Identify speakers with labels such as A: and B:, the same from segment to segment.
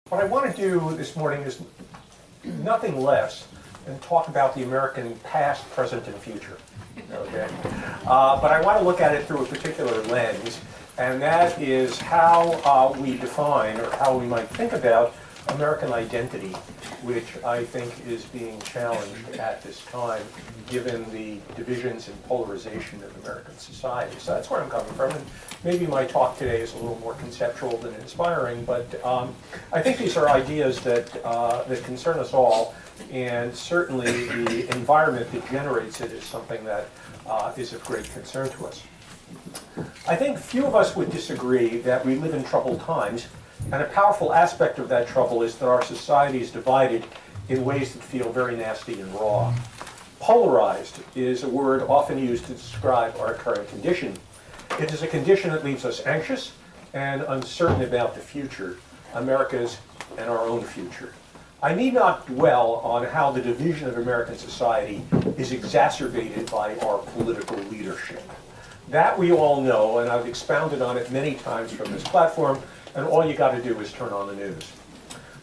A: What I want to do this morning is nothing less than talk about the American past, present, and future. Okay? But I want to look at it through a particular lens, and that is how we define, or how we might think about, American identity, which I think is being challenged at this time, given the divisions and polarization of American society. So that's where I'm coming from. And maybe my talk today is a little more conceptual than inspiring, but I think these are ideas that concern us all, and certainly the environment that generates it is something that is of great concern to us. I think few of us would disagree that we live in troubled times, and a powerful aspect of that trouble is that our society is divided in ways that feel very nasty and raw. Polarized is a word often used to describe our current condition. It is a condition that leaves us anxious and uncertain about the future, America's and our own future. I need not dwell on how the division of American society is exacerbated by our political leadership. That we all know, and I've expounded on it many times from this platform, and all you got to do is turn on the news.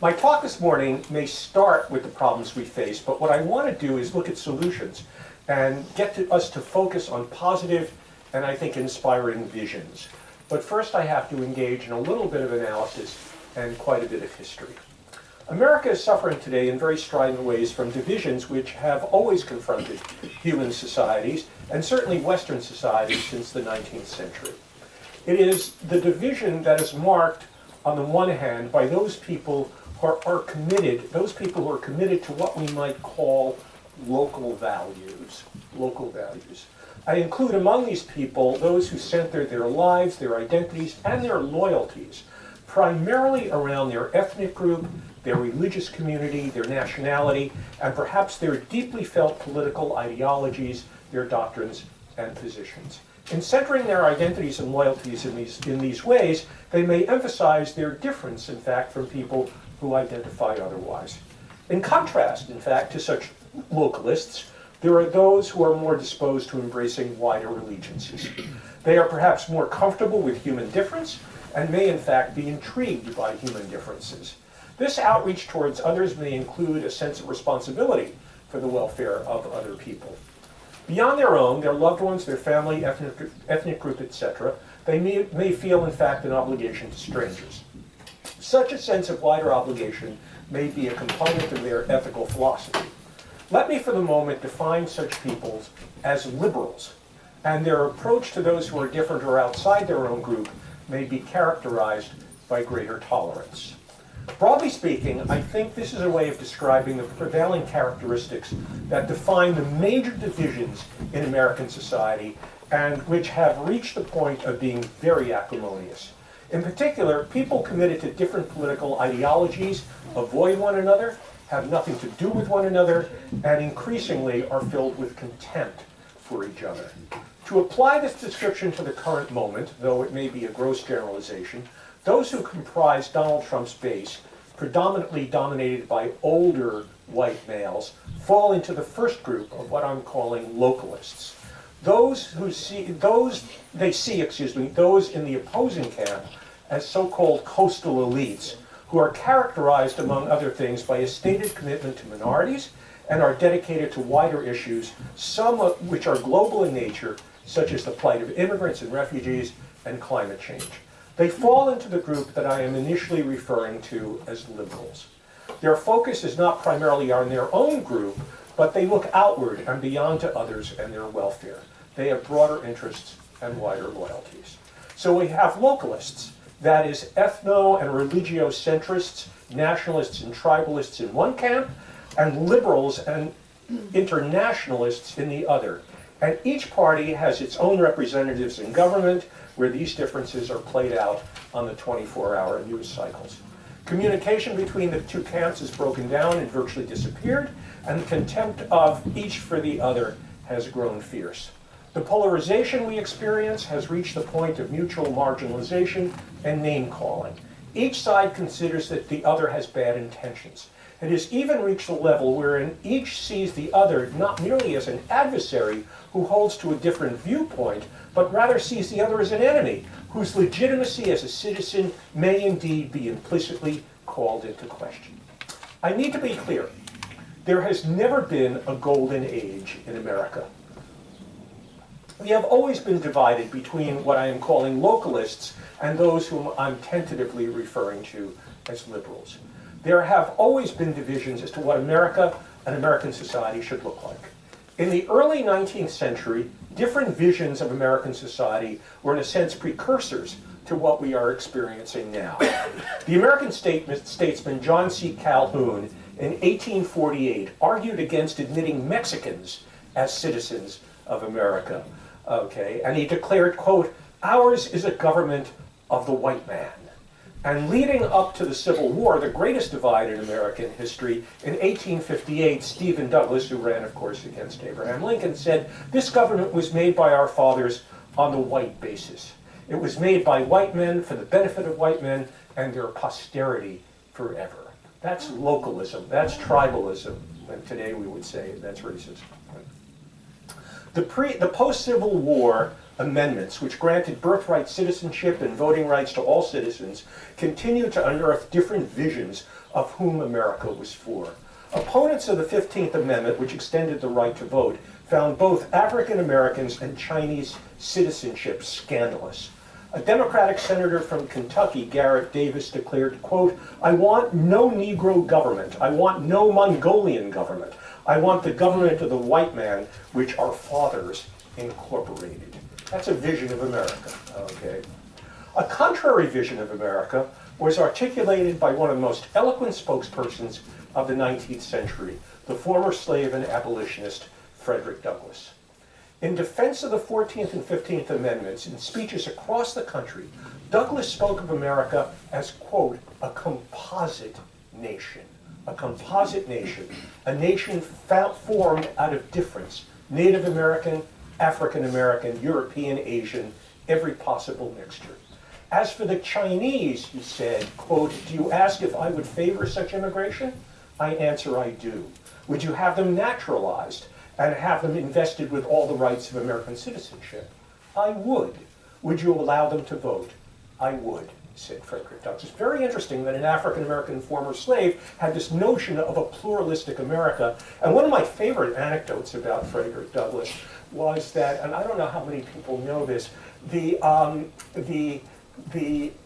A: My talk this morning may start with the problems we face, but what I want to do is look at solutions and get us to focus on positive and I think inspiring visions. But first I have to engage in a little bit of analysis and quite a bit of history. America is suffering today in very strident ways from divisions which have always confronted human societies, and certainly Western societies since the 19th century. It is the division that is marked, on the one hand, by those people who are committed, to what we might call local values. Local values. I include among these people those who center their lives, their identities, and their loyalties primarily around their ethnic group, their religious community, their nationality, and perhaps their deeply felt political ideologies, their doctrines and positions. In centering their identities and loyalties in these ways, they may emphasize their difference, in fact, from people who identify otherwise. In contrast, in fact, to such localists, there are those who are more disposed to embracing wider allegiances. They are perhaps more comfortable with human difference and may, in fact, be intrigued by human differences. This outreach towards others may include a sense of responsibility for the welfare of other people. Beyond their own, their loved ones, their family, ethnic group, etc., they may feel, in fact, an obligation to strangers. Such a sense of wider obligation may be a component of their ethical philosophy. Let me, for the moment, define such peoples as liberals, and their approach to those who are different or outside their own group may be characterized by greater tolerance. Broadly speaking, I think this is a way of describing the prevailing characteristics that define the major divisions in American society and which have reached the point of being very acrimonious. In particular, people committed to different political ideologies avoid one another, have nothing to do with one another, and increasingly are filled with contempt for each other. To apply this description to the current moment, though it may be a gross generalization, those who comprise Donald Trump's base, predominantly dominated by older white males, fall into the first group of what I'm calling localists. Those in the opposing camp as so-called coastal elites, who are characterized, among other things, by a stated commitment to minorities and are dedicated to wider issues, some of which are global in nature, such as the plight of immigrants and refugees and climate change. They fall into the group that I am initially referring to as liberals. Their focus is not primarily on their own group, but they look outward and beyond to others and their welfare. They have broader interests and wider loyalties. So we have localists, that is, ethno- and religio-centrists, nationalists and tribalists in one camp, and liberals and internationalists in the other. And each party has its own representatives in government, where these differences are played out on the 24-hour news cycles. Communication between the two camps is broken down and virtually disappeared, and the contempt of each for the other has grown fierce. The polarization we experience has reached the point of mutual marginalization and name-calling. Each side considers that the other has bad intentions. It has even reached a level wherein each sees the other not merely as an adversary who holds to a different viewpoint, but rather sees the other as an enemy, whose legitimacy as a citizen may indeed be implicitly called into question. I need to be clear. There has never been a golden age in America. We have always been divided between what I am calling localists and those whom I'm tentatively referring to as liberals. There have always been divisions as to what America and American society should look like. In the early 19th century, different visions of American society were in a sense precursors to what we are experiencing now. The American statesman John C. Calhoun in 1848 argued against admitting Mexicans as citizens of America. Okay, and he declared, quote, "Ours is a government of the white man." And leading up to the Civil War, the greatest divide in American history, in 1858, Stephen Douglas, who ran, of course, against Abraham Lincoln, said, "This government was made by our fathers on the white basis. It was made by white men for the benefit of white men and their posterity forever." That's localism. That's tribalism. And today we would say that's racism. The post-Civil War amendments, which granted birthright citizenship and voting rights to all citizens, continue to unearth different visions of whom America was for. Opponents of the 15th Amendment, which extended the right to vote, found both African Americans and Chinese citizenship scandalous. A Democratic senator from Kentucky, Garrett Davis, declared, quote, "I want no Negro government. I want no Mongolian government. I want the government of the white man, which our fathers incorporated." That's a vision of America, okay? A contrary vision of America was articulated by one of the most eloquent spokespersons of the 19th century, the former slave and abolitionist Frederick Douglass. In defense of the 14th and 15th Amendments, in speeches across the country, Douglass spoke of America as, quote, "a composite nation." A composite nation, a nation formed out of difference, Native American, African American, European, Asian, every possible mixture. As for the Chinese, he said, quote, "Do you ask if I would favor such immigration? I answer I do. Would you have them naturalized and have them invested with all the rights of American citizenship? I would. Would you allow them to vote? I would," said Frederick Douglass. It's very interesting that an African-American former slave had this notion of a pluralistic America. And one of my favorite anecdotes about Frederick Douglass was that, and I don't know how many people know this, the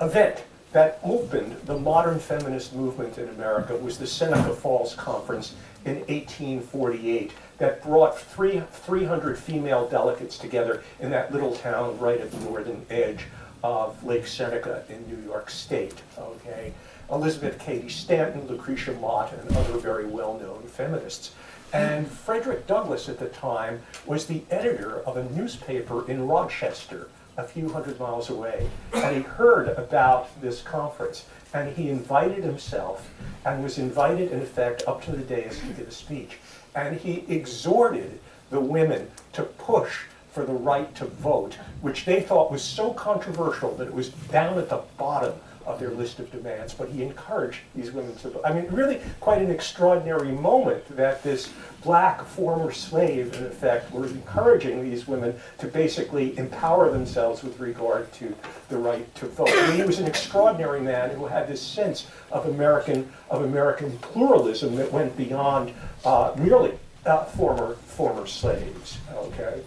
A: event that opened the modern feminist movement in America was the Seneca Falls Conference in 1848 that brought 300 female delegates together in that little town right at the northern edge of Lake Seneca in New York State, okay? Elizabeth Cady Stanton, Lucretia Mott, and other very well-known feminists. And Frederick Douglass at the time was the editor of a newspaper in Rochester, a few hundred miles away, and he heard about this conference, and he invited himself, and was invited, in effect, up to the dais to give a speech. And he exhorted the women to push for the right to vote, which they thought was so controversial that it was down at the bottom of their list of demands, but he encouraged these women to vote. I mean, really quite an extraordinary moment that this black former slave, in effect, was encouraging these women to basically empower themselves with regard to the right to vote. I mean, he was an extraordinary man who had this sense of American pluralism that went beyond merely former slaves, okay?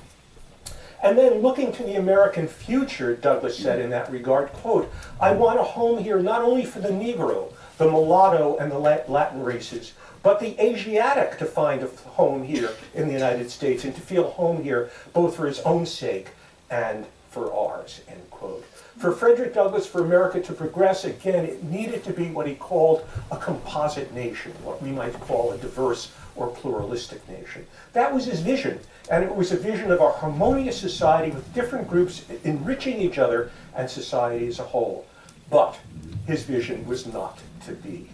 A: And then looking to the American future, Douglass said in that regard, quote, "I want a home here not only for the Negro, the mulatto, and the Latin races, but the Asiatic to find a home here in the United States and to feel home here both for his own sake and for ours," end quote. For Frederick Douglass, for America to progress, again, it needed to be what he called a composite nation, what we might call a diverse or pluralistic nation. That was his vision, and it was a vision of a harmonious society with different groups enriching each other and society as a whole. But his vision was not to be.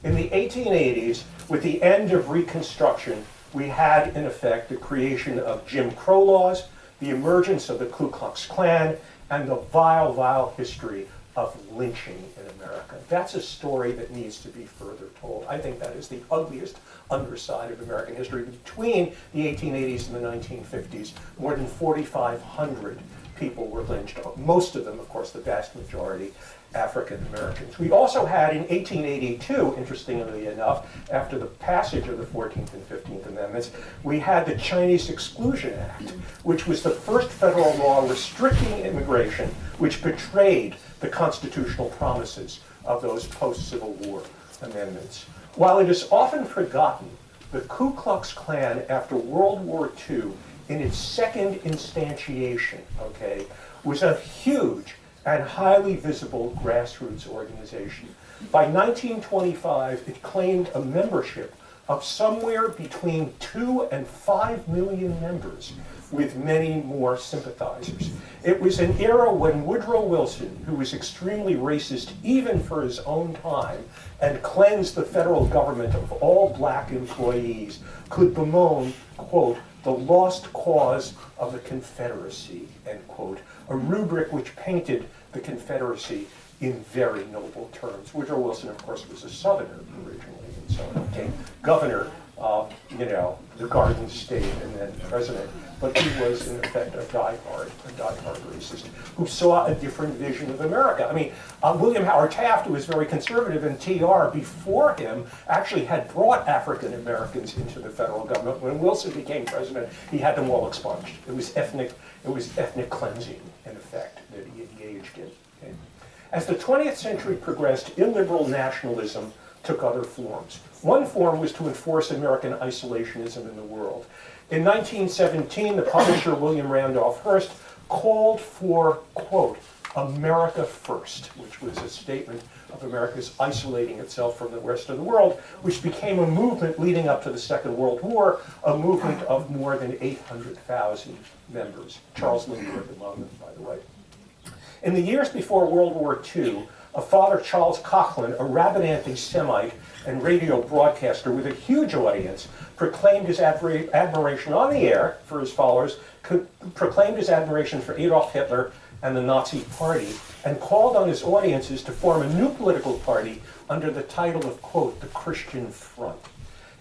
A: In the 1880s, with the end of Reconstruction, we had, in effect, the creation of Jim Crow laws, the emergence of the Ku Klux Klan, and the vile, vile history of lynching in America. That's a story that needs to be further told. I think that is the ugliest underside of American history. Between the 1880s and the 1950s, more than 4,500 people were lynched, most of them, of course, the vast majority, African Americans. We also had in 1882, interestingly enough, after the passage of the 14th and 15th Amendments, we had the Chinese Exclusion Act, which was the first federal law restricting immigration, which betrayed the constitutional promises of those post-Civil War amendments. While it is often forgotten, the Ku Klux Klan after World War II, in its second instantiation, okay, was a huge and highly visible grassroots organization. By 1925, it claimed a membership of somewhere between 2 and 5 million members, with many more sympathizers. It was an era when Woodrow Wilson, who was extremely racist even for his own time, and cleansed the federal government of all black employees, could bemoan, quote, the lost cause of the Confederacy, end quote, a rubric which painted the Confederacy in very noble terms. Woodrow Wilson, of course, was a Southerner originally, and so became governor of, the Garden State and then president. But he was, in effect, a diehard racist who saw a different vision of America. I mean, William Howard Taft, who was very conservative, and TR before him actually had brought African Americans into the federal government. When Wilson became president, he had them all expunged. It was ethnic cleansing, in effect, that he engaged in. Okay? As the 20th century progressed, illiberal nationalism took other forms. One form was to enforce American isolationism in the world. In 1917, the publisher William Randolph Hearst called for, quote, America first, which was a statement of America's isolating itself from the rest of the world, which became a movement leading up to the Second World War, a movement of more than 800,000 members. Charles Lindbergh among them, by the way. In the years before World War II, a Father Charles Coughlin, a rabid anti-Semite and radio broadcaster with a huge audience, proclaimed his admiration on the air for his followers, proclaimed his admiration for Adolf Hitler and the Nazi Party, and called on his audiences to form a new political party under the title of, quote, the Christian Front.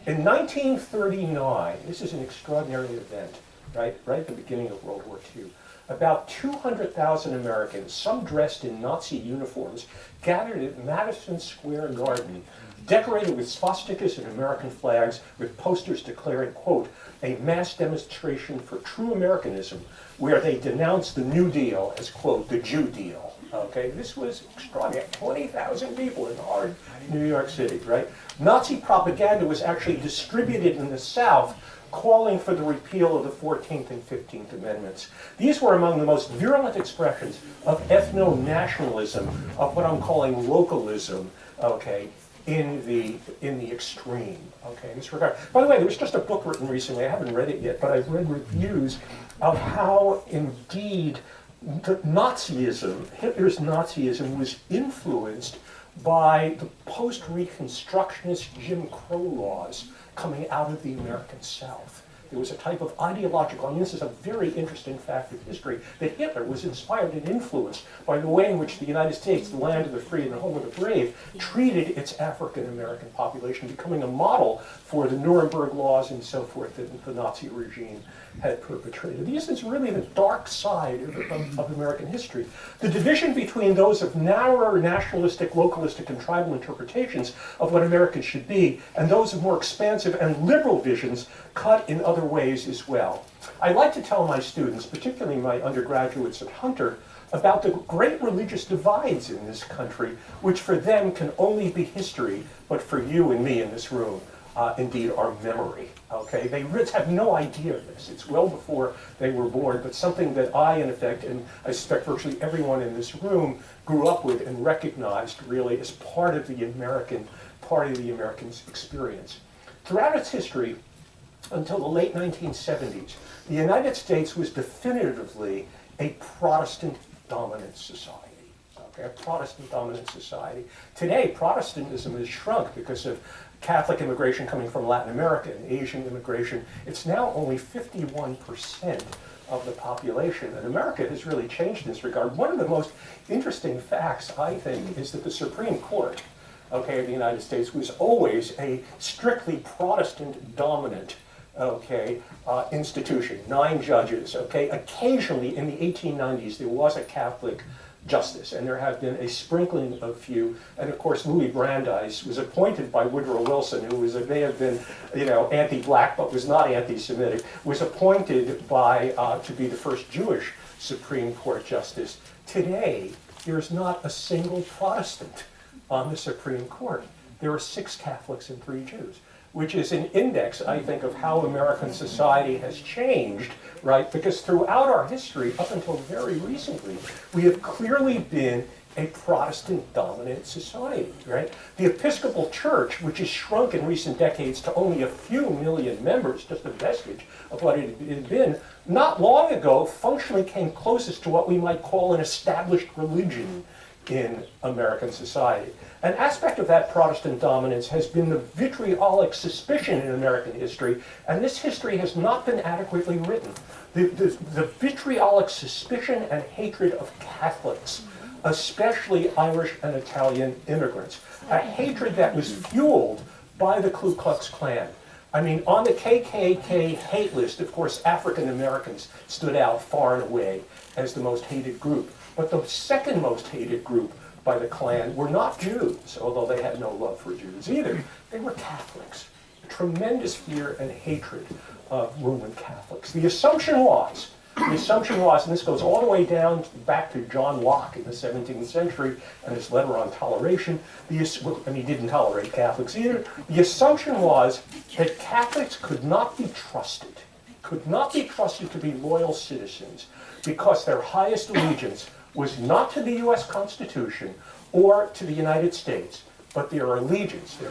A: In 1939, this is an extraordinary event, right at the beginning of World War II, about 200,000 Americans, some dressed in Nazi uniforms, gathered at Madison Square Garden, decorated with swastikas and American flags, with posters declaring, quote, a mass demonstration for true Americanism, where they denounced the New Deal as, quote, the Jew deal. Okay, this was extraordinary. 20,000 people in hard New York City, right? Nazi propaganda was actually distributed in the South, calling for the repeal of the 14th and 15th Amendments. These were among the most virulent expressions of ethno-nationalism, of what I'm calling localism, okay, in the extreme, okay, in this regard. By the way, there was just a book written recently, I haven't read it yet, but I've read reviews of how indeed the Nazism, Hitler's Nazism, was influenced by the post-Reconstructionist Jim Crow laws coming out of the American South. There was a type of ideological, I mean, this is a very interesting fact of history, that Hitler was inspired and influenced by the way in which the United States, the land of the free and the home of the brave, treated its African-American population, becoming a model for the Nuremberg laws and so forth that the Nazi regime had perpetrated. This is really the dark side of American history. The division between those of narrower nationalistic, localistic, and tribal interpretations of what Americans should be, and those of more expansive and liberal visions cut in other ways as well. I like to tell my students, particularly my undergraduates at Hunter, about the great religious divides in this country, which for them can only be history, but for you and me in this room, indeed, are memory. Okay, they have no idea of this. It's well before they were born, but something that I, in effect, and I suspect virtually everyone in this room, grew up with and recognized really as part of the American experience. Throughout its history, until the late 1970s, the United States was definitively a Protestant-dominant society. Okay, a Protestant-dominant society. Today, Protestantism has shrunk because of Catholic immigration coming from Latin America and Asian immigration. It's now only 51% of the population, and America has really changed in this regard. One of the most interesting facts, I think, is that the Supreme Court, okay, of the United States was always a strictly Protestant-dominant, okay, institution, 9 judges, okay. Occasionally, in the 1890s, there was a Catholic justice, and there have been a sprinkling of few. And of course, Louis Brandeis was appointed by Woodrow Wilson, who may have been, anti-black but was not anti-Semitic, was appointed to be the first Jewish Supreme Court justice. Today, there is not a single Protestant on the Supreme Court. There are 6 Catholics and 3 Jews, which is an index, I think, of how American society has changed, right? Because throughout our history, up until very recently, we have clearly been a Protestant-dominant society, right? The Episcopal Church, which has shrunk in recent decades to only a few million members, just a vestige of what it had been, not long ago functionally came closest to what we might call an established religion in American society. An aspect of that Protestant dominance has been the vitriolic suspicion in American history, and this history has not been adequately written. The vitriolic suspicion and hatred of Catholics, especially Irish and Italian immigrants, a hatred that was fueled by the Ku Klux Klan. I mean, on the KKK hate list, of course, African Americans stood out far and away as the most hated group. But the second most hated group by the Klan were not Jews, although they had no love for Jews either. They were Catholics. Tremendous fear and hatred of Roman Catholics. The assumption was, and this goes all the way down back to John Locke in the 17th century and his letter on toleration, and he didn't tolerate Catholics either. The assumption was that Catholics could not be trusted to be loyal citizens because their highest allegiance was not to the U.S. Constitution or to the United States, but their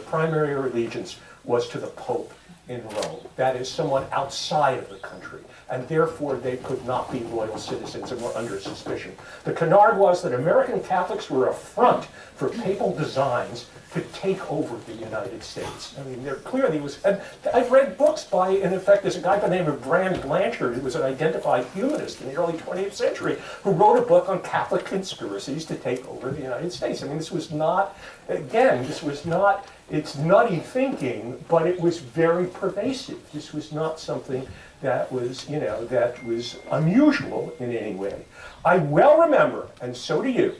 A: primary allegiance was to the Pope in Rome. That is, someone outside of the country, and therefore they could not be loyal citizens and were under suspicion. The canard was that American Catholics were a front for papal designs to take over the United States. I mean, there clearly was, and I've read books by, in effect, there's a guy by the name of Brand Blanchard, who was an identified humanist in the early 20th century, who wrote a book on Catholic conspiracies to take over the United States. I mean, it's nutty thinking, but it was very pervasive. This was not something that was, that was unusual in any way. I well remember, and so do you,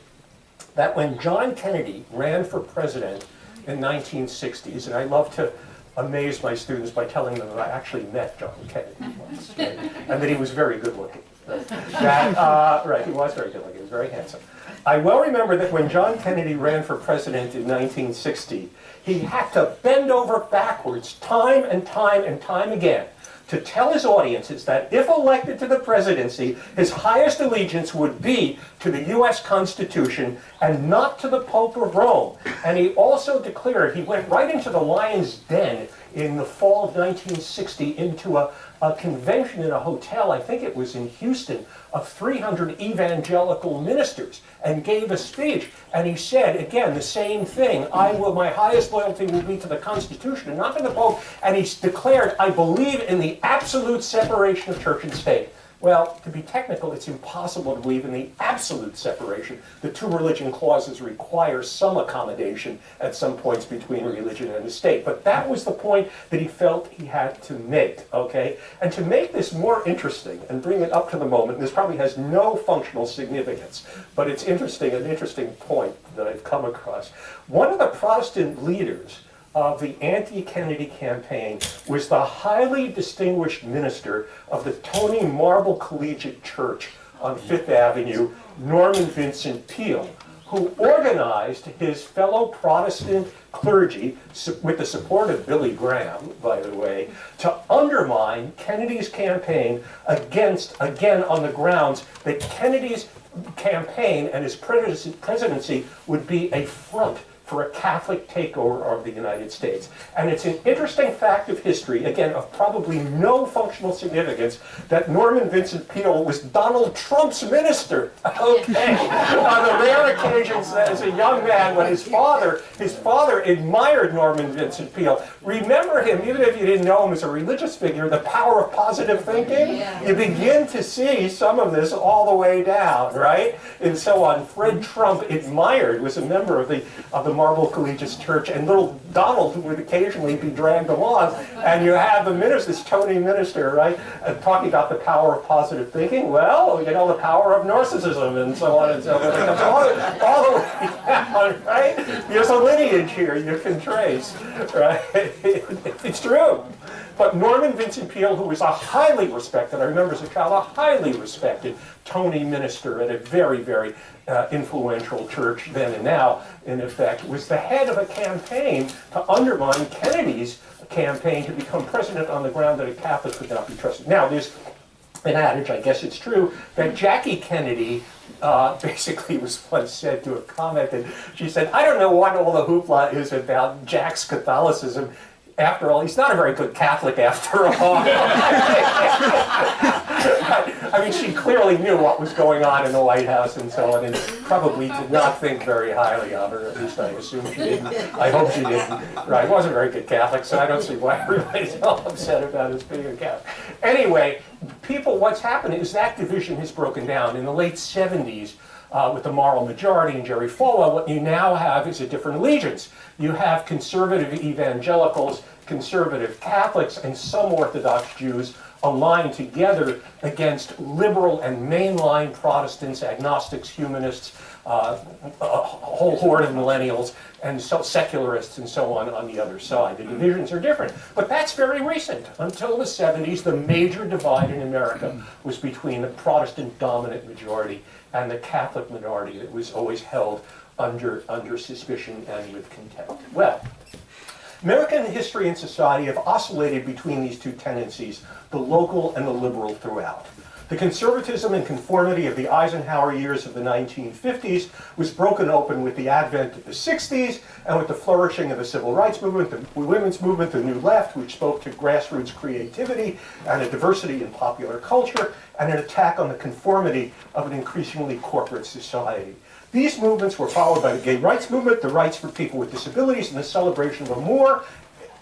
A: that when John Kennedy ran for president in 1960s, and I love to amaze my students by telling them that I actually met John Kennedy once, right? And that he was very good looking. Right, he was very good looking, he was very handsome. I well remember that when John Kennedy ran for president in 1960, he had to bend over backwards time and time and time again to tell his audiences that if elected to the presidency, his highest allegiance would be to the U.S. Constitution and not to the Pope of Rome. And he also declared, he went right into the lion's den in the fall of 1960 into a convention in a hotel, I think it was in Houston, of 300 evangelical ministers, and gave a speech. And he said, again, the same thing. My highest loyalty will be to the Constitution and not to the Pope. And he declared, I believe in the absolute separation of church and state. Well, to be technical, it's impossible to believe in the absolute separation. The 2 religion clauses require some accommodation at some points between religion and the state. But that was the point that he felt he had to make, okay? And to make this more interesting and bring it up to the moment, this probably has no functional significance, but it's interesting, an interesting point that I've come across. One of the Protestant leaders of the anti-Kennedy campaign was the highly distinguished minister of the Tony Marble Collegiate Church on Fifth Avenue, Norman Vincent Peale, who organized his fellow Protestant clergy, with the support of Billy Graham, by the way, to undermine Kennedy's campaign again on the grounds that Kennedy's campaign and his presidency would be a front for a Catholic takeover of the United States. And it's an interesting fact of history, again, of probably no functional significance, that Norman Vincent Peale was Donald Trump's minister, okay, on the rare occasions that as a young man when his father admired Norman Vincent Peale. Remember him, even if you didn't know him as a religious figure, the power of positive thinking? Yeah. You begin to see some of this all the way down, right? And so on. Fred Trump was a member of the Marble Collegiate Church, and little Donald would occasionally be dragged along, and you have the minister, this Tony minister, right, talking about the power of positive thinking. Well, you know, the power of narcissism, and so on and so forth. It comes all the way down, right? There's a lineage here you can trace, right? It's true. But Norman Vincent Peale, who was a highly respected, I remember as a child, a highly respected Tony minister at a very, very influential church then and now, in effect, was the head of a campaign to undermine Kennedy's campaign to become president on the ground that a Catholic could not be trusted. Now, there's an adage, I guess it's true, that Jackie Kennedy basically was once said to have commented, she said, I don't know what all the hoopla is about Jack's Catholicism. After all, he's not a very good Catholic after all. I mean, she clearly knew what was going on in the White House and so on, and probably did not think very highly of her, at least I assume she didn't. I hope she didn't. Right, wasn't a very good Catholic, so I don't see why everybody's all upset about his being a Catholic. Anyway, what's happened is that division has broken down. In the late 70s, with the moral majority and Jerry Falwell, what you now have is a different allegiance. You have conservative evangelicals, conservative Catholics, and some Orthodox Jews aligned together against liberal and mainline Protestants, agnostics, humanists, a whole horde of millennials, and so secularists and so on the other side. The divisions are different. But that's very recent. Until the 70s, the major divide in America was between the Protestant dominant majority and the Catholic minority that was always held under suspicion and with contempt. Well, American history and society have oscillated between these two tendencies, the local and the liberal, throughout. The conservatism and conformity of the Eisenhower years of the 1950s was broken open with the advent of the 60s and with the flourishing of the civil rights movement, the women's movement, the New Left, which spoke to grassroots creativity and a diversity in popular culture, and an attack on the conformity of an increasingly corporate society. These movements were followed by the gay rights movement, the rights for people with disabilities, and the celebration of a more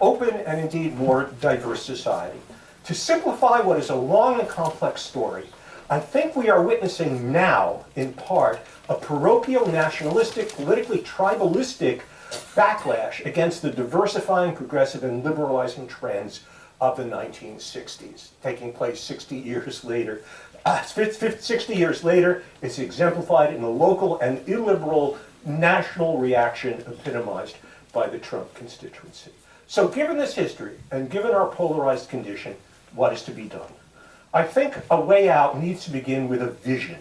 A: open and indeed more diverse society. To simplify what is a long and complex story, I think we are witnessing now, in part, a parochial, nationalistic, politically tribalistic backlash against the diversifying, progressive, and liberalizing trends of the 1960s, taking place 60 years later. 60 years later, it's exemplified in the local and illiberal national reaction epitomized by the Trump constituency. So given this history, and given our polarized condition, what is to be done? I think a way out needs to begin with a vision,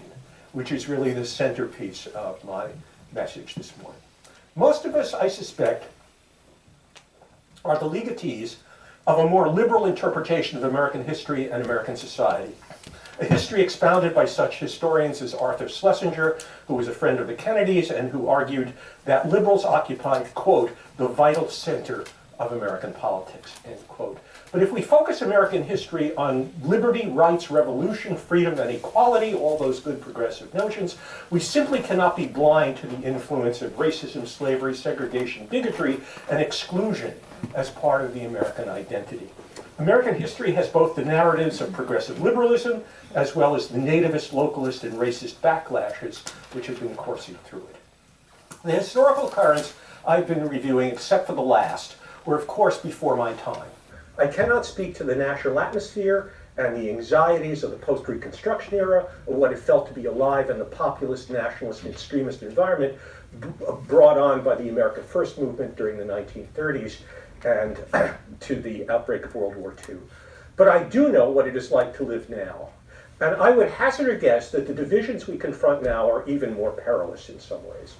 A: which is really the centerpiece of my message this morning. Most of us, I suspect, are the legatees of a more liberal interpretation of American history and American society. A history expounded by such historians as Arthur Schlesinger, who was a friend of the Kennedys and who argued that liberals occupied, quote, the vital center of American politics, end quote. But if we focus American history on liberty, rights, revolution, freedom, and equality, all those good progressive notions, we simply cannot be blind to the influence of racism, slavery, segregation, bigotry, and exclusion as part of the American identity. American history has both the narratives of progressive liberalism as well as the nativist, localist, and racist backlashes which have been coursing through it. The historical currents I've been reviewing, except for the last, were of course before my time. I cannot speak to the national atmosphere and the anxieties of the post-Reconstruction era, or what it felt to be alive in the populist, nationalist, and extremist environment brought on by the America First movement during the 1930s and to the outbreak of World War II. But I do know what it is like to live now. And I would hazard a guess that the divisions we confront now are even more perilous in some ways.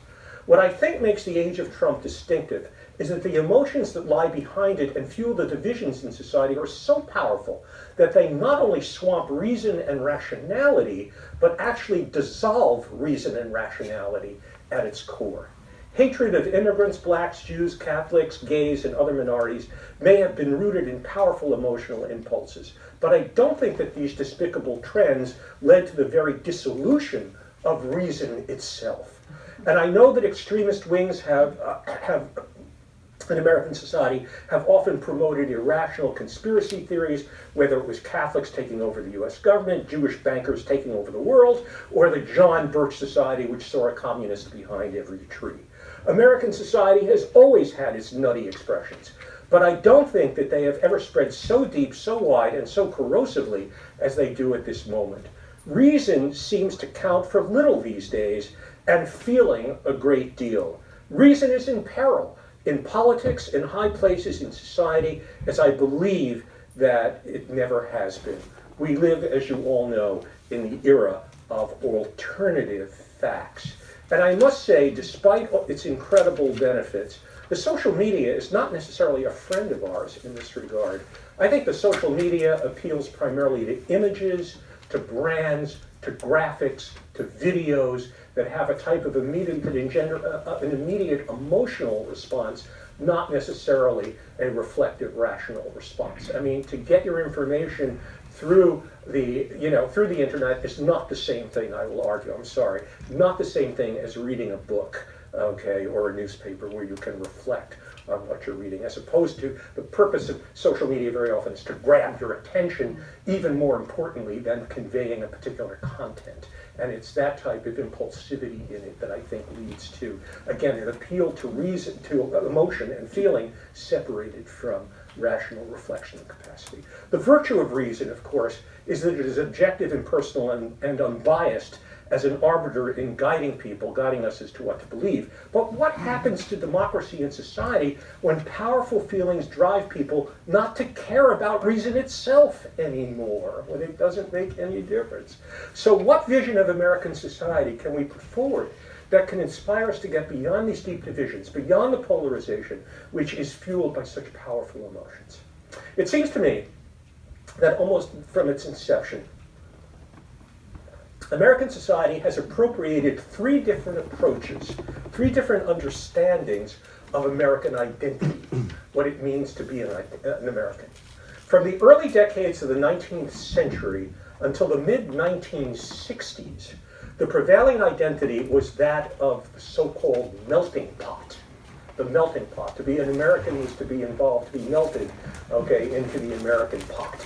A: What I think makes the age of Trump distinctive is that the emotions that lie behind it and fuel the divisions in society are so powerful that they not only swamp reason and rationality, but actually dissolve reason and rationality at its core. Hatred of immigrants, blacks, Jews, Catholics, gays, and other minorities may have been rooted in powerful emotional impulses, but I don't think that these despicable trends led to the very dissolution of reason itself. And I know that extremist wings in American society have often promoted irrational conspiracy theories, whether it was Catholics taking over the US government, Jewish bankers taking over the world, or the John Birch Society, which saw a communist behind every tree. American society has always had its nutty expressions, but I don't think that they have ever spread so deep, so wide, and so corrosively as they do at this moment. Reason seems to count for little these days, and feeling a great deal. Reason is in peril, in politics, in high places in society, as I believe that it never has been. We live, as you all know, in the era of alternative facts. And I must say, despite its incredible benefits, the social media is not necessarily a friend of ours in this regard. I think the social media appeals primarily to images, to brands, to graphics, to videos that have a type of immediate, that engender an immediate emotional response, not necessarily a reflective, rational response. I mean, to get your information through the internet is not the same thing, I will argue, I'm sorry, not the same thing as reading a book, okay, or a newspaper where you can reflect on what you're reading, as opposed to the purpose of social media very often is to grab your attention, even more importantly than conveying a particular content. And it's that type of impulsivity in it that I think leads to, again, an appeal to reason, to emotion and feeling separated from rational reflection capacity. The virtue of reason, of course, is that it is objective, impersonal, and unbiased as an arbiter in guiding people, guiding us as to what to believe. But what happens to democracy and society when powerful feelings drive people not to care about reason itself anymore, when it doesn't make any difference? So what vision of American society can we put forward that can inspire us to get beyond these deep divisions, beyond the polarization, which is fueled by such powerful emotions? It seems to me that almost from its inception, American society has appropriated three different approaches, three different understandings of American identity, what it means to be an American. From the early decades of the 19th century until the mid-1960s, the prevailing identity was that of the so-called melting pot. The melting pot. To be an American was to be involved, to be melted, okay, into the American pot,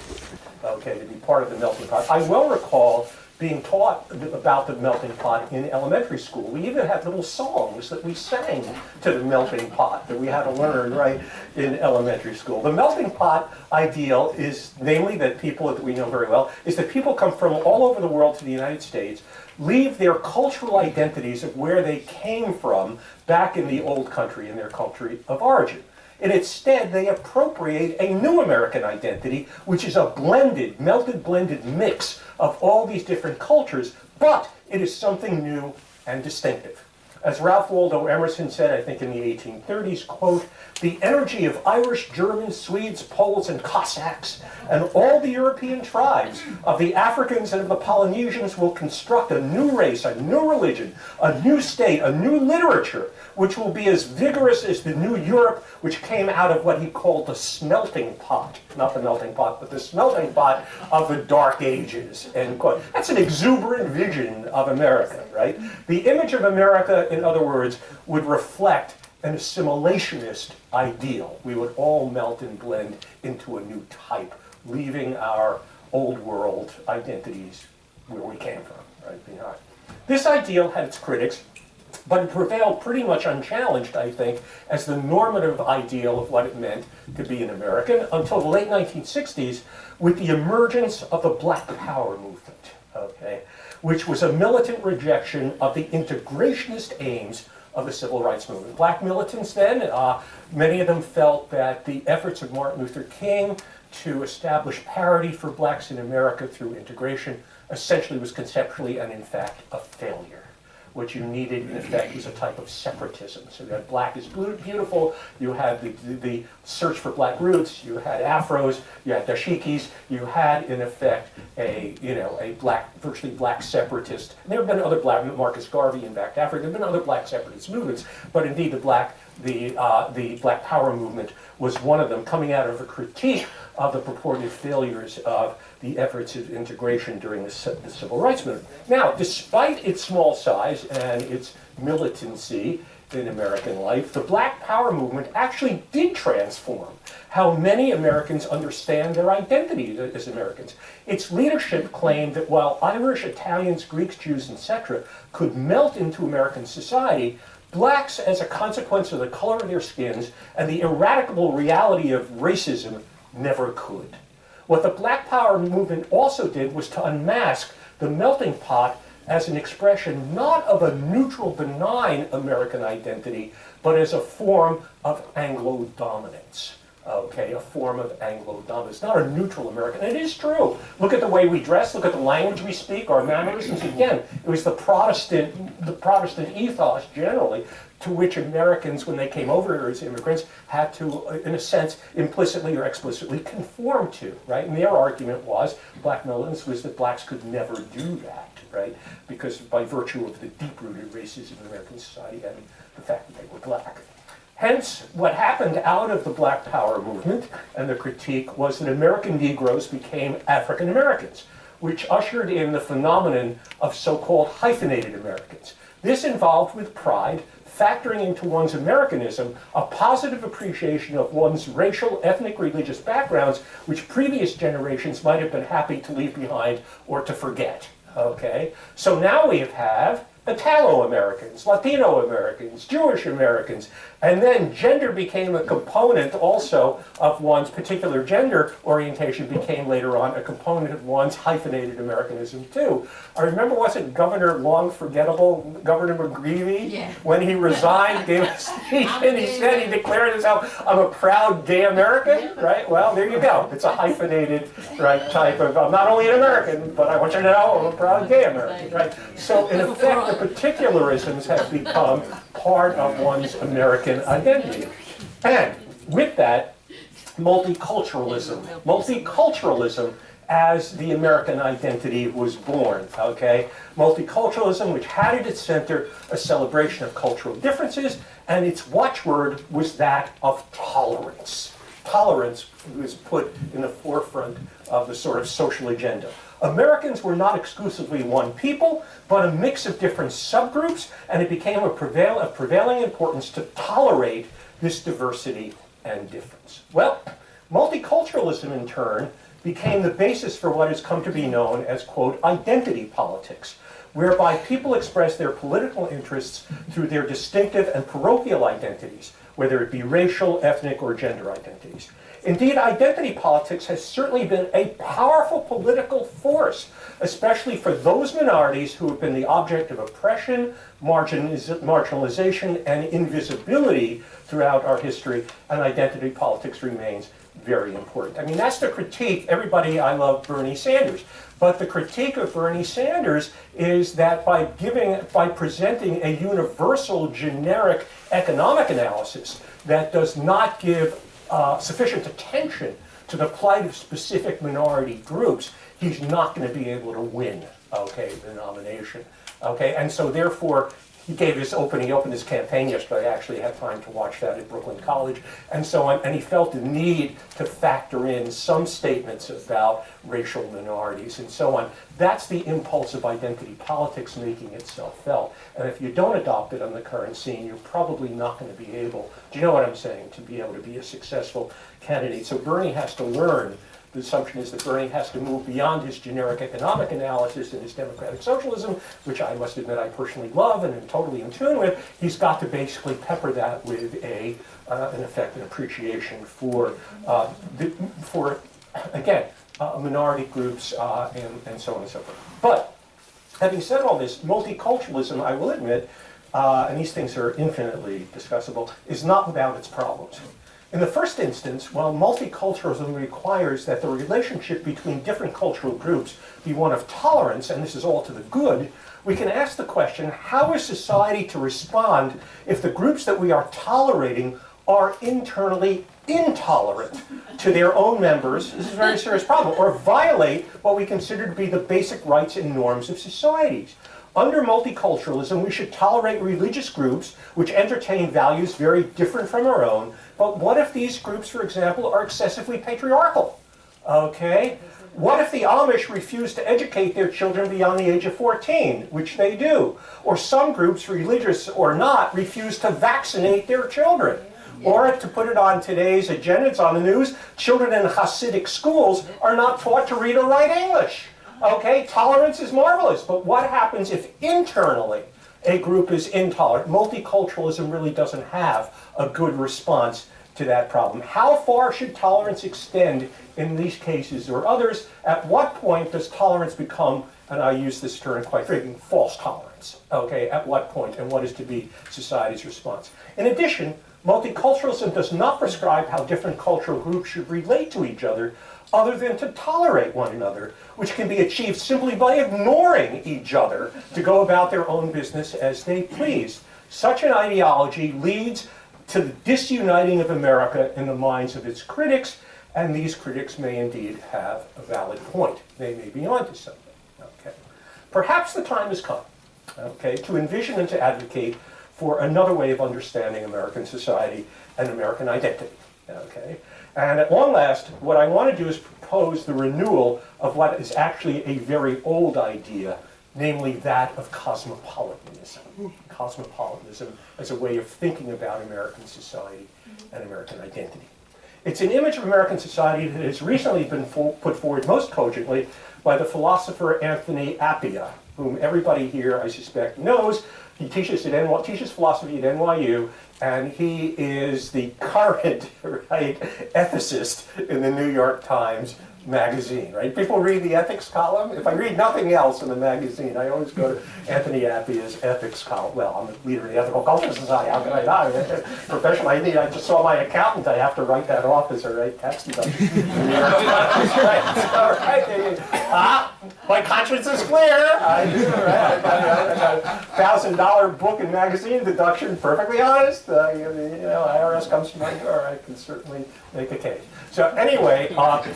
A: okay, to be part of the melting pot. I well recall being taught about the melting pot in elementary school. We even had little songs that we sang to the melting pot that we had to learn, right, in elementary school. The melting pot ideal is, namely, that people that we know very well, is that people come from all over the world to the United States, leave their cultural identities of where they came from back in the old country, in their country of origin. And instead, they appropriate a new American identity, which is a blended, melted, blended mix of all these different cultures, but it is something new and distinctive. As Ralph Waldo Emerson said, I think in the 1830s, quote, "The energy of Irish, Germans, Swedes, Poles, and Cossacks, and all the European tribes, of the Africans and of the Polynesians will construct a new race, a new religion, a new state, a new literature, which will be as vigorous as the new Europe, which came out of what he called the smelting pot," not the melting pot, but the smelting pot of the Dark Ages, end quote. That's an exuberant vision of America, right? The image of America, in other words, would reflect an assimilationist ideal. We would all melt and blend into a new type, leaving our old world identities where we came from, right, behind. This ideal had its critics, but it prevailed pretty much unchallenged, I think, as the normative ideal of what it meant to be an American until the late 1960s with the emergence of the Black Power movement, okay, which was a militant rejection of the integrationist aims of the civil rights movement. Black militants then, many of them felt that the efforts of Martin Luther King to establish parity for blacks in America through integration essentially was conceptually and in fact a failure. What you needed, in effect, was a type of separatism. So you had black is beautiful, you had the search for black roots, you had afros, you had dashikis, you had, in effect, a black, virtually black separatist. And there have been other black, Marcus Garvey in Back to Africa, there have been other black separatist movements, but indeed the Black Power movement was one of them, coming out of a critique of the purported failures of the efforts of integration during the civil rights movement. Now, despite its small size and its militancy in American life, the Black Power movement actually did transform how many Americans understand their identity as Americans. Its leadership claimed that while Irish, Italians, Greeks, Jews, etc. could melt into American society, blacks, as a consequence of the color of their skins and the eradicable reality of racism, never could. What the Black Power movement also did was to unmask the melting pot as an expression not of a neutral, benign American identity, but as a form of Anglo-dominance. Okay, a form of Anglo-dominance, not a neutral American. And it is true. Look at the way we dress, look at the language we speak, our mannerisms. Again, it was the Protestant ethos generally, to which Americans, when they came over here as immigrants, had to, in a sense, implicitly or explicitly conform to, right? And their argument was, black militants, was that blacks could never do that, right? Because by virtue of the deep-rooted racism in American society and the fact that they were black. Hence, what happened out of the Black Power movement and the critique was that American Negroes became African Americans, which ushered in the phenomenon of so-called hyphenated Americans. This involved with pride, factoring into one's Americanism a positive appreciation of one's racial, ethnic, religious backgrounds, which previous generations might have been happy to leave behind or to forget. Okay? So now we have Italo-Americans, Latino-Americans, Jewish Americans, and then gender became a component also of one's particular gender orientation, became later on a component of one's hyphenated Americanism too. I remember, wasn't Governor long forgettable, Governor McGreevey, when he resigned, gave a speech and he said, he declared himself, I'm a proud gay American, right? Well, there you go. It's a hyphenated, right, type of, I'm not only an American, but I want you to know I'm a proud gay American, right? So in effect, the particularisms have become part of one's American identity. And with that, multiculturalism as the American identity was born, okay? Multiculturalism, which had at its center a celebration of cultural differences, and its watchword was that of tolerance. Tolerance was put in the forefront of the sort of social agenda. Americans were not exclusively one people, but a mix of different subgroups, and it became of prevailing importance to tolerate this diversity and difference. Well, multiculturalism, in turn, became the basis for what has come to be known as, quote, identity politics, whereby people express their political interests through their distinctive and parochial identities, whether it be racial, ethnic, or gender identities. Indeed, identity politics has certainly been a powerful political force, especially for those minorities who have been the object of oppression, marginalization, and invisibility throughout our history, and identity politics remains very important. I mean, that's the critique. Everybody, I love Bernie Sanders. But the critique of Bernie Sanders is that by presenting a universal, generic economic analysis that does not give sufficient attention to the plight of specific minority groups, he's not going to be able to win, okay, the nomination. Okay, and so therefore, he opened his campaign yesterday. I actually had time to watch that at Brooklyn College, and so on, and he felt the need to factor in some statements about racial minorities and so on. That's the impulse of identity politics making itself felt. And if you don't adopt it on the current scene, you're probably not going to be able, do you know what I'm saying, to be able to be a successful candidate. So Bernie has to learn. The assumption is that Bernie has to move beyond his generic economic analysis and his democratic socialism, which I must admit I personally love and am totally in tune with. He's got to basically pepper that with in effect, an appreciation for again, minority groups and so on and so forth. But having said all this, multiculturalism, I will admit, and these things are infinitely discussable, is not without its problems. In the first instance, while multiculturalism requires that the relationship between different cultural groups be one of tolerance, and this is all to the good, we can ask the question, how is society to respond if the groups that we are tolerating are internally intolerant to their own members? This is a very serious problem, or violate what we consider to be the basic rights and norms of societies. Under multiculturalism, we should tolerate religious groups which entertain values very different from our own, but what if these groups, for example, are excessively patriarchal? Okay? What if the Amish refuse to educate their children beyond the age of 14, which they do? Or some groups, religious or not, refuse to vaccinate their children? Or, to put it on today's agenda, it's on the news, children in Hasidic schools are not taught to read or write English. Okay, tolerance is marvelous, but what happens if internally a group is intolerant. Multiculturalism really doesn't have a good response to that problem. How far should tolerance extend in these cases or others? At what point does tolerance become, and I use this term quite frequently, false tolerance? Okay, at what point, and what is to be society's response? In addition, multiculturalism does not prescribe how different cultural groups should relate to each other than to tolerate one another, which can be achieved simply by ignoring each other to go about their own business as they please. Such an ideology leads to the disuniting of America in the minds of its critics, and these critics may indeed have a valid point. They may be onto something. Okay. Perhaps the time has come, okay, to envision and to advocate for another way of understanding American society and American identity. Okay? And at long last, what I want to do is propose the renewal of what is actually a very old idea, namely that of cosmopolitanism. Cosmopolitanism as a way of thinking about American society and American identity. It's an image of American society that has recently been put forward most cogently by the philosopher Anthony Appiah, whom everybody here, I suspect, knows. He teaches philosophy at NYU, and he is the current ethicist in the New York Times magazine. Right? People read the ethics column. If I read nothing else in the magazine, I always go to Anthony Appiah's ethics column. Well, I'm the leader of the Ethical Culture Society. How can I not? Professionally, I just saw my accountant. I have to write that off as a tax deduction. My conscience is clear. I do, right? I got a $1,000 book and magazine deduction. Perfectly honest. IRS comes to my door. I can certainly make a case. So anyway,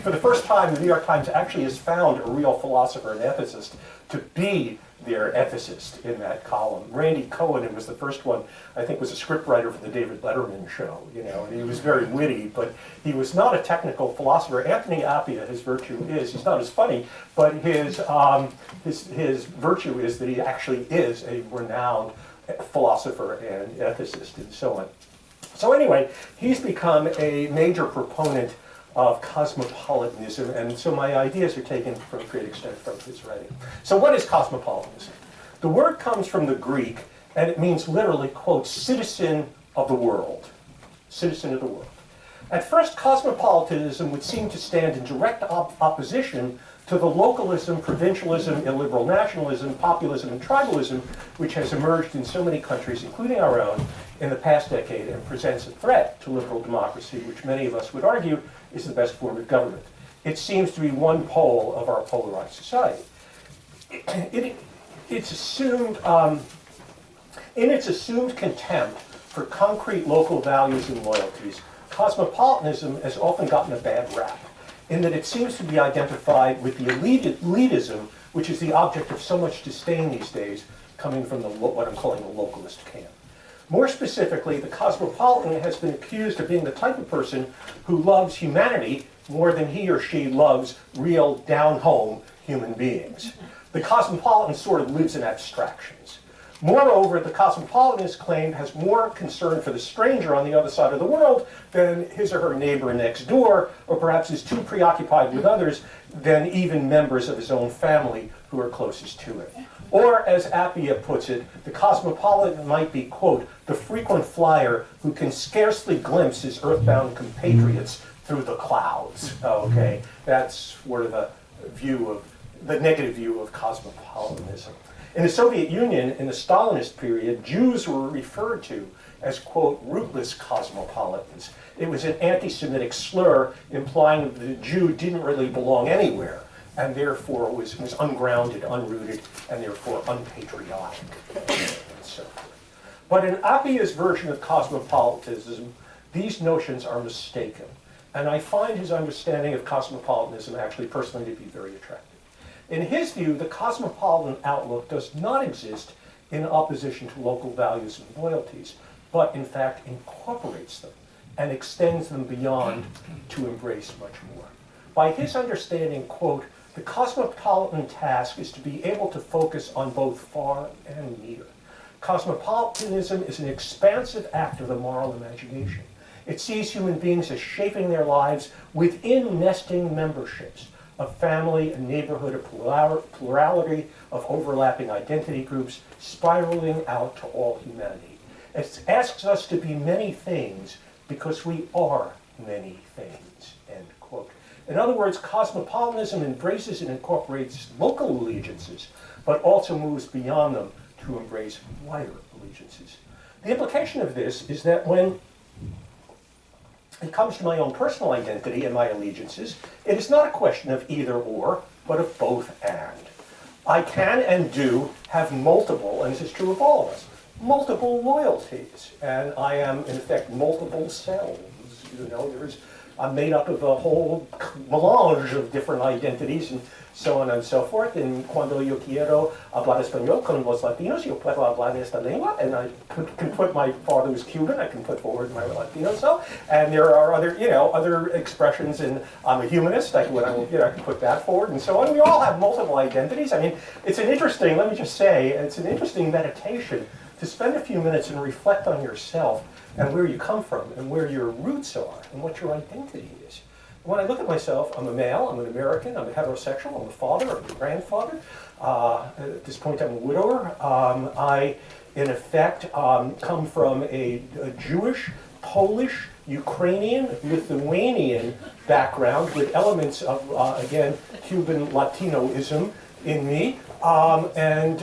A: for the first time, the New York Times actually has found a real philosopher and ethicist to be their ethicist in that column. Randy Cohen, who was the first one, I think was a scriptwriter for the David Letterman show, and he was very witty, but he was not a technical philosopher. Anthony Appiah, his virtue is, he's not as funny, but his virtue is that he actually is a renowned philosopher and ethicist and so on. So anyway, he's become a major proponent of cosmopolitanism, and so my ideas are taken from a great extent from his writing. So what is cosmopolitanism? The word comes from the Greek, and it means literally, quote, citizen of the world. Citizen of the world. At first, cosmopolitanism would seem to stand in direct opposition to the localism, provincialism, illiberal nationalism, populism, and tribalism, which has emerged in so many countries, including our own, in the past decade, and presents a threat to liberal democracy, which many of us would argue is the best form of government. It seems to be one pole of our polarized society. It's assumed, in its assumed contempt for concrete local values and loyalties, cosmopolitanism has often gotten a bad rap, in that it seems to be identified with the elitism, which is the object of so much disdain these days, coming from what I'm calling the localist camp. More specifically, the cosmopolitan has been accused of being the type of person who loves humanity more than he or she loves real, down-home human beings. The cosmopolitan sort of lives in abstractions. Moreover, the cosmopolitanist claim has more concern for the stranger on the other side of the world than his or her neighbor next door, or perhaps is too preoccupied with others than even members of his own family who are closest to him. Or, as Appiah puts it, the cosmopolitan might be, quote, the frequent flyer who can scarcely glimpse his earthbound compatriots through the clouds. Okay, that's sort of the negative view of cosmopolitanism. In the Soviet Union, in the Stalinist period, Jews were referred to as, quote, rootless cosmopolitans. It was an anti-Semitic slur implying that the Jew didn't really belong anywhere, and therefore was ungrounded, unrooted, and therefore unpatriotic, and so forth. But in Appiah's version of cosmopolitanism, these notions are mistaken, and I find his understanding of cosmopolitanism actually personally to be very attractive. In his view, the cosmopolitan outlook does not exist in opposition to local values and loyalties, but in fact incorporates them and extends them beyond to embrace much more. By his understanding, quote, the cosmopolitan task is to be able to focus on both far and near. Cosmopolitanism is an expansive act of the moral imagination. It sees human beings as shaping their lives within nesting memberships, a family, a neighborhood, a plurality of overlapping identity groups spiraling out to all humanity. It asks us to be many things because we are many things, end quote. In other words, cosmopolitanism embraces and incorporates local allegiances, but also moves beyond them to embrace wider allegiances. The implication of this is that when it comes to my own personal identity and my allegiances, it is not a question of either or, but of both and. I can and do have multiple, and this is true of all of us, multiple loyalties, and I am, in effect, multiple selves. You know, I'm made up of a whole melange of different identities and so on and so forth. And cuando yo quiero hablar español con los latinos, yo puedo hablar esta lengua. And I can put my father was Cuban. I can put forward my Latino self. And there are other, other expressions. And I'm a humanist. I can put that forward and so on. We all have multiple identities. I mean, it's an interesting. Let me just say, it's an interesting meditation to spend a few minutes and reflect on yourself and where you come from, and where your roots are, and what your identity is. When I look at myself, I'm a male, I'm an American, I'm a heterosexual, I'm a father, I'm a grandfather. At this point, I'm a widower. I, in effect, come from a Jewish, Polish, Ukrainian, Lithuanian background with elements of, again, Cuban Latinoism in me. I'm an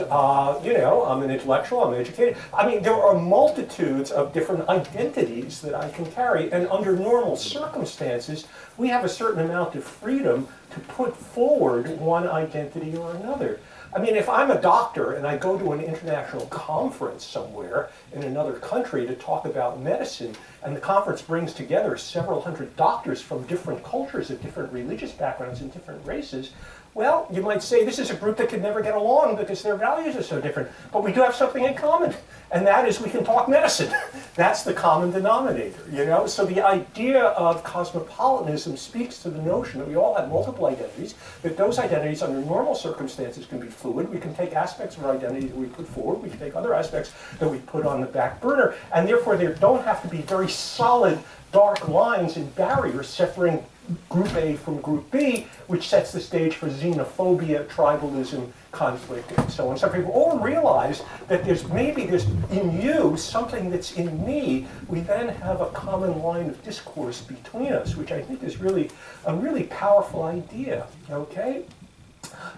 A: intellectual, I'm educated. I mean, there are multitudes of different identities that I can carry, and under normal circumstances, we have a certain amount of freedom to put forward one identity or another. I mean, if I'm a doctor and I go to an international conference somewhere in another country to talk about medicine, and the conference brings together several hundred doctors from different cultures and different religious backgrounds and different races, well, you might say this is a group that could never get along because their values are so different. But we do have something in common, and that is we can talk medicine. That's the common denominator, you know? So the idea of cosmopolitanism speaks to the notion that we all have multiple identities, that those identities under normal circumstances can be fluid. We can take aspects of our identity that we put forward, we can take other aspects that we put on the back burner, and therefore there don't have to be very solid, dark lines and barriers separating Group A from Group B, which sets the stage for xenophobia, tribalism, conflict, and so on. Some people all realize that there's in you something that's in me. We then have a common line of discourse between us, which I think is really a really powerful idea. Okay,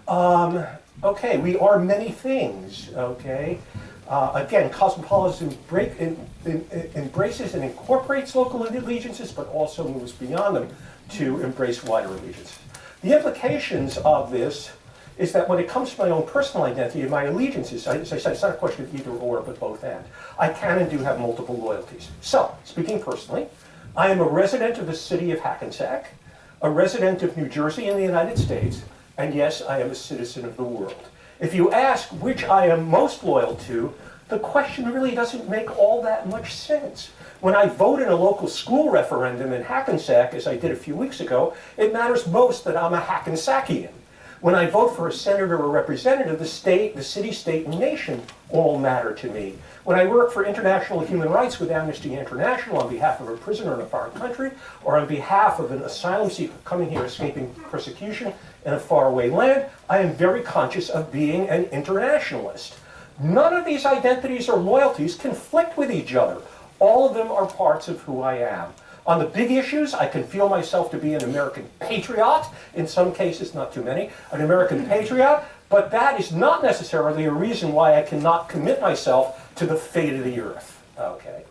A: okay, we are many things. Okay. Again, cosmopolitanism embraces and incorporates local allegiances, but also moves beyond them to embrace wider allegiances. The implications of this is that when it comes to my own personal identity and my allegiances, as I said, it's not a question of either or, but both and. I can and do have multiple loyalties. So, speaking personally, I am a resident of the city of Hackensack, a resident of New Jersey in the United States, and yes, I am a citizen of the world. If you ask which I am most loyal to, the question really doesn't make all that much sense. When I vote in a local school referendum in Hackensack, as I did a few weeks ago, it matters most that I'm a Hackensackian. When I vote for a senator or representative, the state, the city, state, and nation all matter to me. When I work for international human rights with Amnesty International on behalf of a prisoner in a foreign country, or on behalf of an asylum seeker coming here escaping persecution in a faraway land, I am very conscious of being an internationalist. None of these identities or loyalties conflict with each other. All of them are parts of who I am. On the big issues, I can feel myself to be an American patriot, in some cases, not too many, an American patriot, but that is not necessarily a reason why I cannot commit myself to the fate of the earth. Okay.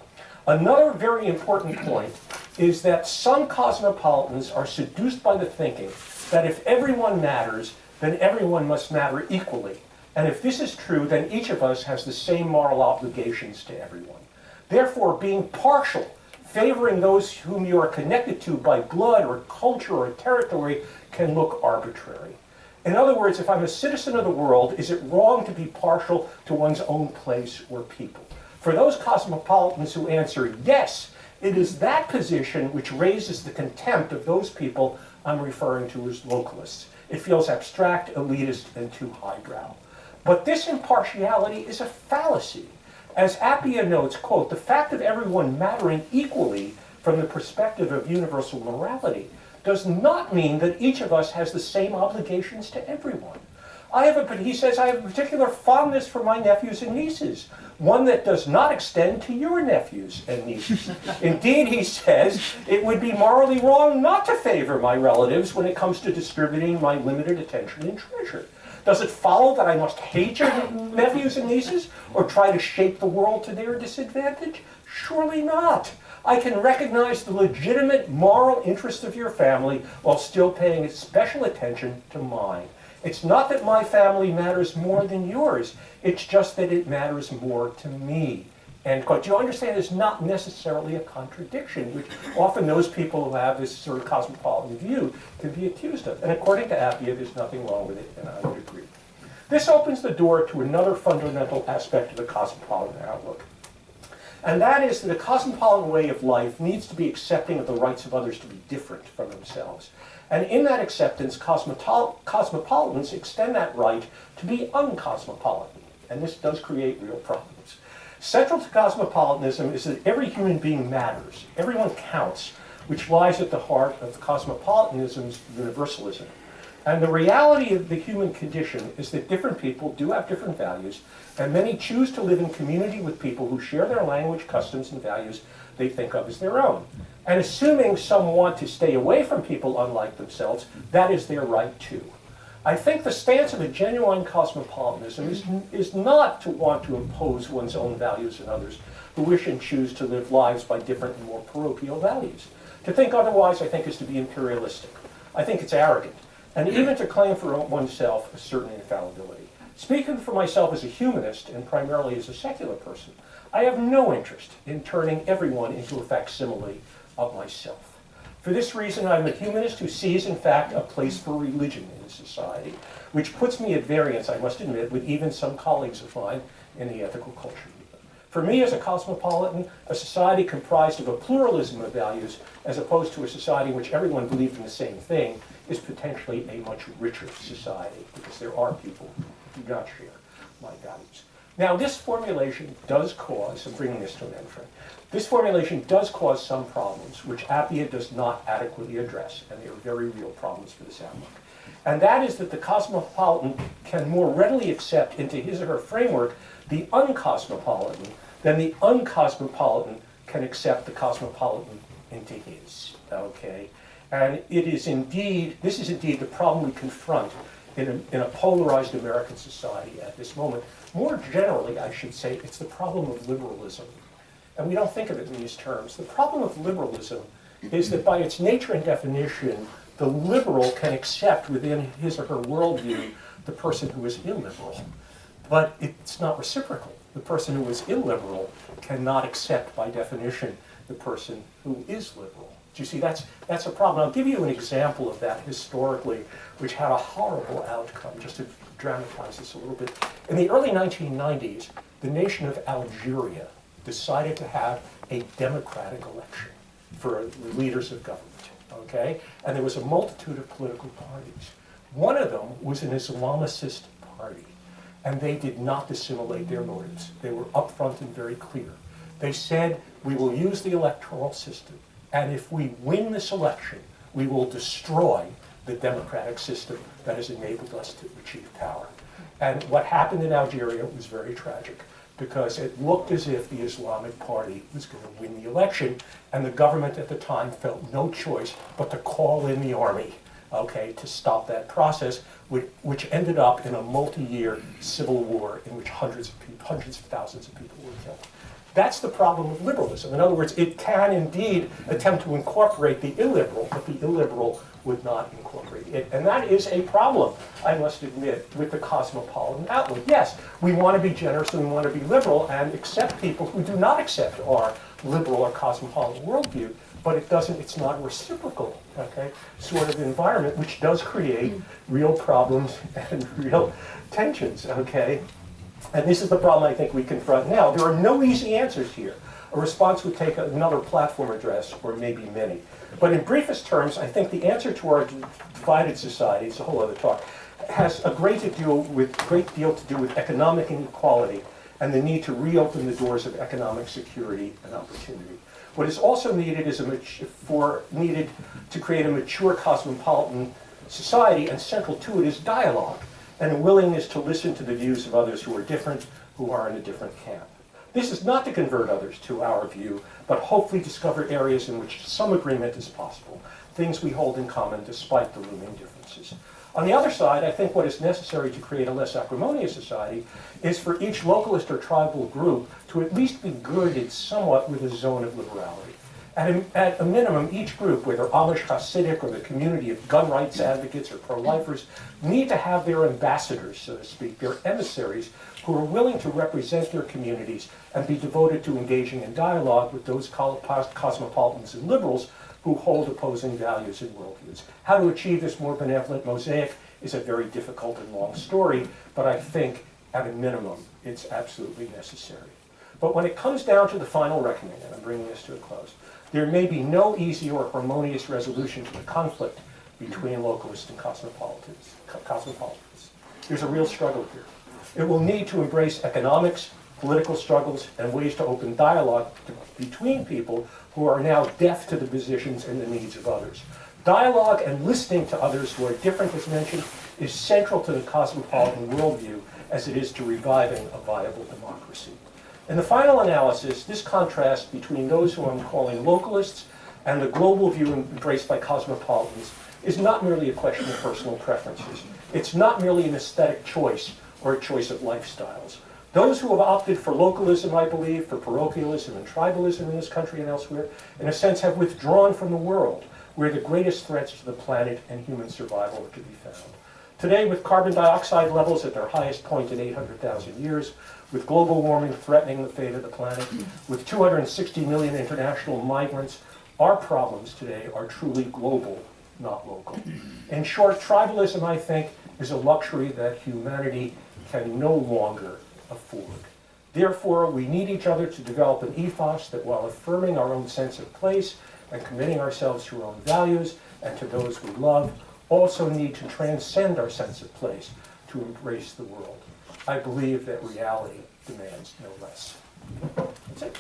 A: Another very important point is that some cosmopolitans are seduced by the thinking that if everyone matters, then everyone must matter equally. And if this is true, then each of us has the same moral obligations to everyone. Therefore, being partial, favoring those whom you are connected to by blood or culture or territory, can look arbitrary. In other words, if I'm a citizen of the world, is it wrong to be partial to one's own place or people? For those cosmopolitans who answer yes, it is that position which raises the contempt of those people I'm referring to as localists. It feels abstract, elitist, and too highbrow. But this impartiality is a fallacy. As Appia notes, quote, the fact of everyone mattering equally from the perspective of universal morality does not mean that each of us has the same obligations to everyone. He says, I have a particular fondness for my nephews and nieces, one that does not extend to your nephews and nieces. Indeed, he says, it would be morally wrong not to favor my relatives when it comes to distributing my limited attention and treasure. Does it follow that I must hate your nephews and nieces or try to shape the world to their disadvantage? Surely not. I can recognize the legitimate moral interest of your family while still paying special attention to mine. It's not that my family matters more than yours. It's just that it matters more to me. End quote. You understand it's not necessarily a contradiction, which often those people who have this sort of cosmopolitan view can be accused of. And according to Appia, there's nothing wrong with it, and I would agree. This opens the door to another fundamental aspect of the cosmopolitan outlook. And that is that a cosmopolitan way of life needs to be accepting of the rights of others to be different from themselves. And in that acceptance, cosmopolitans extend that right to be uncosmopolitan. And this does create real problems. Central to cosmopolitanism is that every human being matters. Everyone counts, which lies at the heart of cosmopolitanism's universalism. And the reality of the human condition is that different people do have different values, and many choose to live in community with people who share their language, customs, and values they think of as their own. And assuming some want to stay away from people unlike themselves, that is their right too. I think the stance of a genuine cosmopolitanism is not to want to impose one's own values on others who wish and choose to live lives by different and more parochial values. To think otherwise, I think, is to be imperialistic. I think it's arrogant, and even to claim for oneself a certain infallibility. Speaking for myself as a humanist, and primarily as a secular person, I have no interest in turning everyone into a facsimile of myself. For this reason, I'm a humanist who sees, in fact, a place for religion in society, which puts me at variance, I must admit, with even some colleagues of mine in the ethical culture movement. For me, as a cosmopolitan, a society comprised of a pluralism of values, as opposed to a society in which everyone believed in the same thing, is potentially a much richer society, because there are people who do not share my values. Now, this formulation does cause, I'm bringing this to an end, friend, this formulation does cause some problems, which Appia does not adequately address, and they are very real problems for this outlook. And that is that the cosmopolitan can more readily accept into his or her framework the uncosmopolitan than the uncosmopolitan can accept the cosmopolitan into his, okay? And it is indeed, this is indeed the problem we confront in a polarized American society at this moment. More generally, I should say, it's the problem of liberalism. And we don't think of it in these terms. The problem of liberalism is that by its nature and definition, the liberal can accept within his or her worldview the person who is illiberal. But it's not reciprocal. The person who is illiberal cannot accept, by definition, the person who is liberal. Do you see, that's a problem. I'll give you an example of that historically, which had a horrible outcome, just to dramatize this a little bit. In the early 1990s, the nation of Algeria decided to have a democratic election for the leaders of government, okay? And there was a multitude of political parties. One of them was an Islamicist party, and they did not dissimulate their motives. They were upfront and very clear. They said, we will use the electoral system, and if we win this election, we will destroy the democratic system that has enabled us to achieve power. And what happened in Algeria was very tragic, because it looked as if the Islamic Party was going to win the election, and the government at the time felt no choice but to call in the army, okay, to stop that process, which ended up in a multi-year civil war in which hundreds of thousands of people were killed. That's the problem of liberalism. In other words, it can indeed attempt to incorporate the illiberal, but the illiberal would not incorporate it. And that is a problem, I must admit, with the cosmopolitan outlook. Yes, we want to be generous and we want to be liberal and accept people who do not accept our liberal or cosmopolitan worldview, but it's not a reciprocal, okay, sort of environment, which does create real problems and real tensions, okay? And this is the problem I think we confront now. There are no easy answers here. A response would take another platform address, or maybe many. But in briefest terms, I think the answer to our divided society, it's a whole other talk, has a great deal to do with economic inequality and the need to reopen the doors of economic security and opportunity. What is also needed is needed to create a mature cosmopolitan society, and central to it is dialogue and a willingness to listen to the views of others who are different, who are in a different camp. This is not to convert others to our view, but hopefully discover areas in which some agreement is possible, things we hold in common despite the looming differences. On the other side, I think what is necessary to create a less acrimonious society is for each localist or tribal group to at least be girded somewhat with a zone of liberality. At a minimum, each group, whether Amish, Hasidic, or the community of gun rights advocates or pro-lifers, need to have their ambassadors, so to speak, their emissaries, who are willing to represent their communities and be devoted to engaging in dialogue with those cosmopolitans and liberals who hold opposing values and worldviews. How to achieve this more benevolent mosaic is a very difficult and long story, but I think, at a minimum, it's absolutely necessary. But when it comes down to the final reckoning, and I'm bringing this to a close, there may be no easy or harmonious resolution to the conflict between localists and cosmopolitans. There's a real struggle here. It will need to embrace economics, political struggles, and ways to open dialogue between people who are now deaf to the positions and the needs of others. Dialogue and listening to others who are different, as mentioned, is central to the cosmopolitan worldview as it is to reviving a viable democracy. In the final analysis, this contrast between those who I'm calling localists and the global view embraced by cosmopolitans is not merely a question of personal preferences. It's not merely an aesthetic choice or a choice of lifestyles. Those who have opted for localism, I believe, for parochialism and tribalism in this country and elsewhere, in a sense have withdrawn from the world, where the greatest threats to the planet and human survival are to be found. Today, with carbon dioxide levels at their highest point in 800,000 years, with global warming threatening the fate of the planet, with 260 million international migrants, our problems today are truly global, not local. In short, tribalism, I think, is a luxury that humanity can no longer afford. Therefore, we need each other to develop an ethos that, while affirming our own sense of place and committing ourselves to our own values and to those we love, also need to transcend our sense of place to embrace the world. I believe that reality demands no less. That's it.